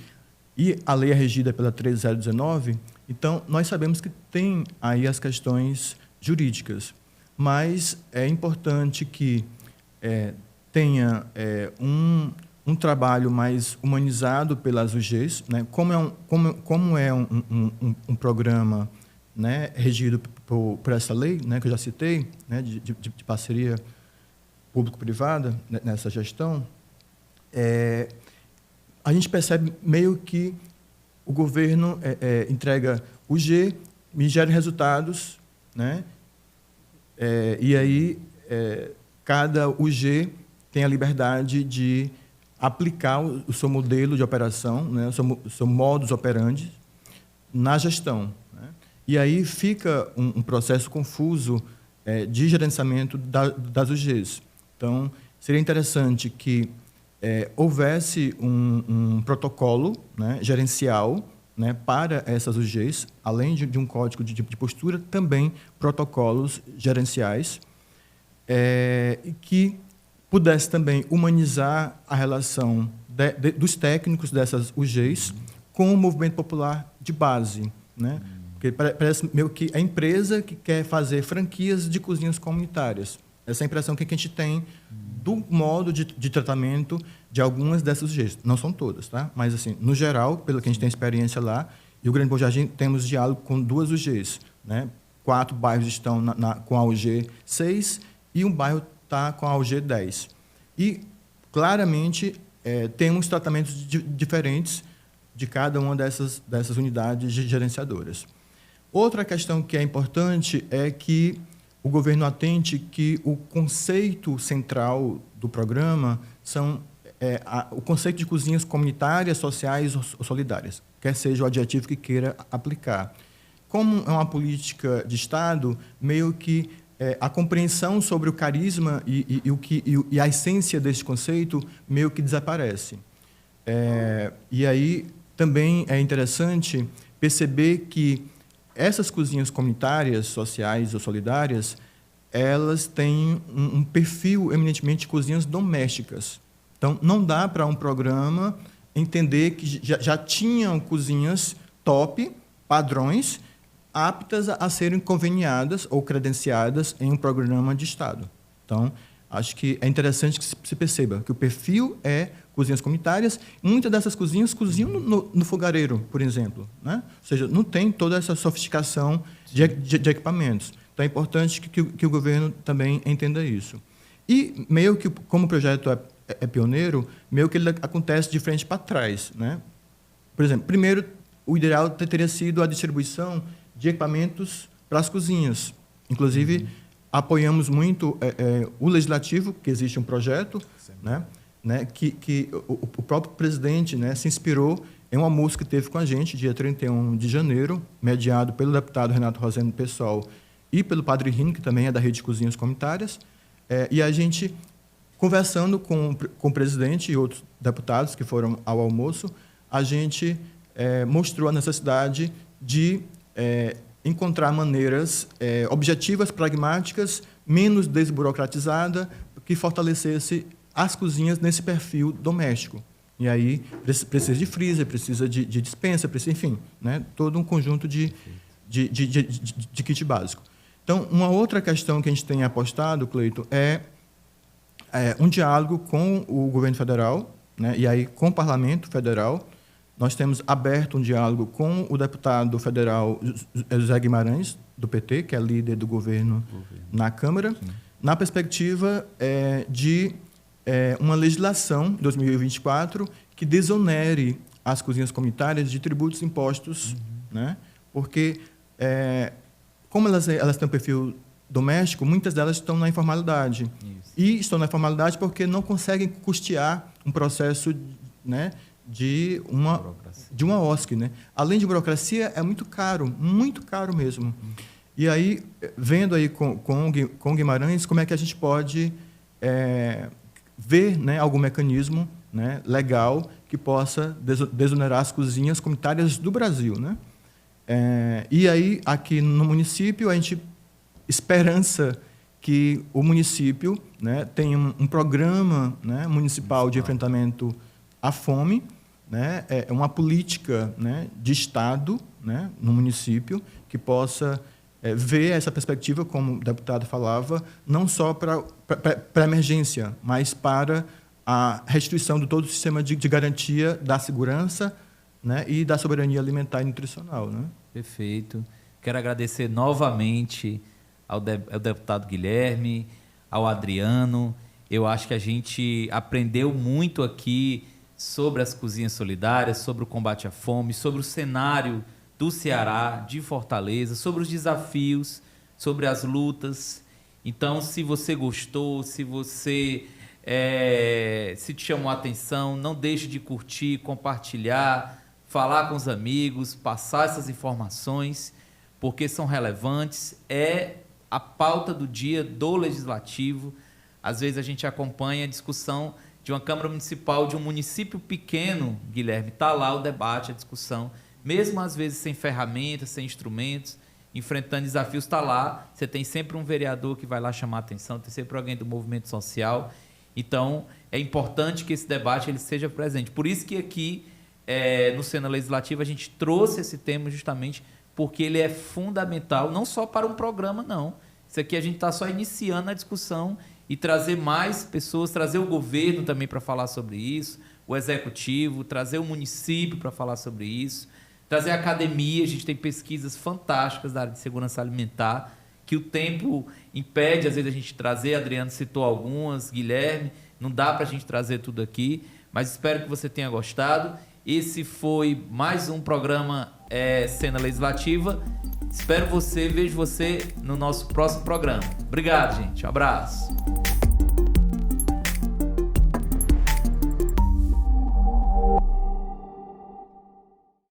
e a lei é regida pela 13019, então nós sabemos que tem aí as questões jurídicas, mas é importante que tenha um trabalho mais humanizado pelas UGs, né? Como é um programa, né, regido por essa lei, né, que eu já citei, né, de parceria público-privada, né, nessa gestão, a gente percebe meio que o governo entrega o G e gera resultados, né, e aí cada UG tem a liberdade de aplicar o seu modelo de operação, né, o seu modus operandi, na gestão, né? E aí fica um processo confuso de gerenciamento das UGs. Então, seria interessante que houvesse um protocolo, né, gerencial, né, para essas UGs, além de um código de postura, também protocolos gerenciais, que pudesse também humanizar a relação dos técnicos dessas UGs com o movimento popular de base, né? Porque parece meio que a empresa que quer fazer franquias de cozinhas comunitárias. Essa é a impressão que a gente tem do modo de tratamento de algumas dessas UGs. Não são todas, tá? Mas, assim, no geral, pelo que a gente tem experiência lá, e o Grande Bom Jardim temos diálogo com 2 UGs, né? 4 bairros estão com a UG 6 e um bairro está com a UG 10. E, claramente, temos tratamentos diferentes de cada uma dessas unidades gerenciadoras. Outra questão que é importante é que o governo atente que o conceito central do programa são o conceito de cozinhas comunitárias, sociais ou solidárias, quer seja o adjetivo que queira aplicar. Como é uma política de Estado, meio que a compreensão sobre o carisma e a essência desse conceito meio que desaparece. E aí também é interessante perceber que essas cozinhas comunitárias, sociais ou solidárias, elas têm um perfil eminentemente de cozinhas domésticas. Então, não dá para um programa entender que já tinham cozinhas top, padrões, aptas a serem conveniadas ou credenciadas em um programa de Estado. Então, acho que é interessante que se perceba que o perfil é cozinhas comunitárias. Muitas dessas cozinhas cozinham no fogareiro, por exemplo, né? Ou seja, não tem toda essa sofisticação de equipamentos. Então, é importante que o governo também entenda isso. E, meio que, como o projeto é pioneiro, meio que ele acontece de frente para trás, né? Por exemplo, primeiro, o ideal teria sido a distribuição de equipamentos para as cozinhas. Inclusive, apoiamos muito o legislativo, que existe um projeto, né, que o próprio presidente, né, se inspirou em um almoço que teve com a gente, dia 31 de janeiro, mediado pelo deputado Renato Rosendo do PSOL e pelo padre Rino, que também é da Rede de Cozinhas Comunitárias, e a gente, conversando com o presidente e outros deputados que foram ao almoço, a gente mostrou a necessidade de encontrar maneiras objetivas, pragmáticas, menos desburocratizada, que fortalecesse as cozinhas nesse perfil doméstico. E aí precisa de freezer, precisa de despensa, precisa, enfim, né, todo um conjunto de kit básico. Então, uma outra questão que a gente tem apostado, Cleiton, é um diálogo com o governo federal, né, e aí com o Parlamento Federal. Nós temos aberto um diálogo com o deputado federal José Guimarães, do PT, que é líder do governo na Câmara, sim, na perspectiva de uma legislação, em 2024, que desonere as cozinhas comunitárias de tributos impostos, né? Porque, como elas têm um perfil doméstico, muitas delas estão na informalidade. Isso. E estão na informalidade porque não conseguem custear um processo, né, de uma OSC, né? Além de burocracia, é muito caro mesmo. E aí, vendo aí com Guimarães, como é que a gente pode ver, né, algum mecanismo, né, legal que possa desonerar as cozinhas comunitárias do Brasil, né? E aí, aqui no município, a gente esperança que o município, né, tenha um programa, né, municipal de enfrentamento à fome, né, uma política, né, de Estado, né, no município, que possa ver essa perspectiva, como o deputado falava, não só para a emergência, mas para a restituição de todo o sistema de garantia da segurança, né, e da soberania alimentar e nutricional, né? Perfeito. Quero agradecer novamente ao deputado Guilherme, ao Adriano. Eu acho que a gente aprendeu muito aqui sobre as cozinhas solidárias, sobre o combate à fome, sobre o cenário do Ceará, de Fortaleza, sobre os desafios, sobre as lutas. Então, se você gostou, se você se te chamou a atenção, não deixe de curtir, compartilhar, falar com os amigos, passar essas informações, porque são relevantes. É a pauta do dia do Legislativo. Às vezes a gente acompanha a discussão de uma Câmara Municipal de um município pequeno, Guilherme, está lá o debate, a discussão, mesmo às vezes sem ferramentas, sem instrumentos, enfrentando desafios, está lá. Você tem sempre um vereador que vai lá chamar a atenção, tem sempre alguém do movimento social. Então, é importante que esse debate ele seja presente. Por isso que aqui, no Cena Legislativa, a gente trouxe esse tema justamente porque ele é fundamental, não só para um programa, não. Isso aqui a gente está só iniciando a discussão e trazer mais pessoas, trazer o governo também para falar sobre isso, o executivo, trazer o município para falar sobre isso, trazer a academia. A gente tem pesquisas fantásticas da área de segurança alimentar, que o tempo impede, às vezes, a gente trazer. Adriano citou algumas, Guilherme, não dá para a gente trazer tudo aqui, mas espero que você tenha gostado. Esse foi mais um programa Cena Legislativa. Vejo você no nosso próximo programa. Obrigado, gente. Um abraço.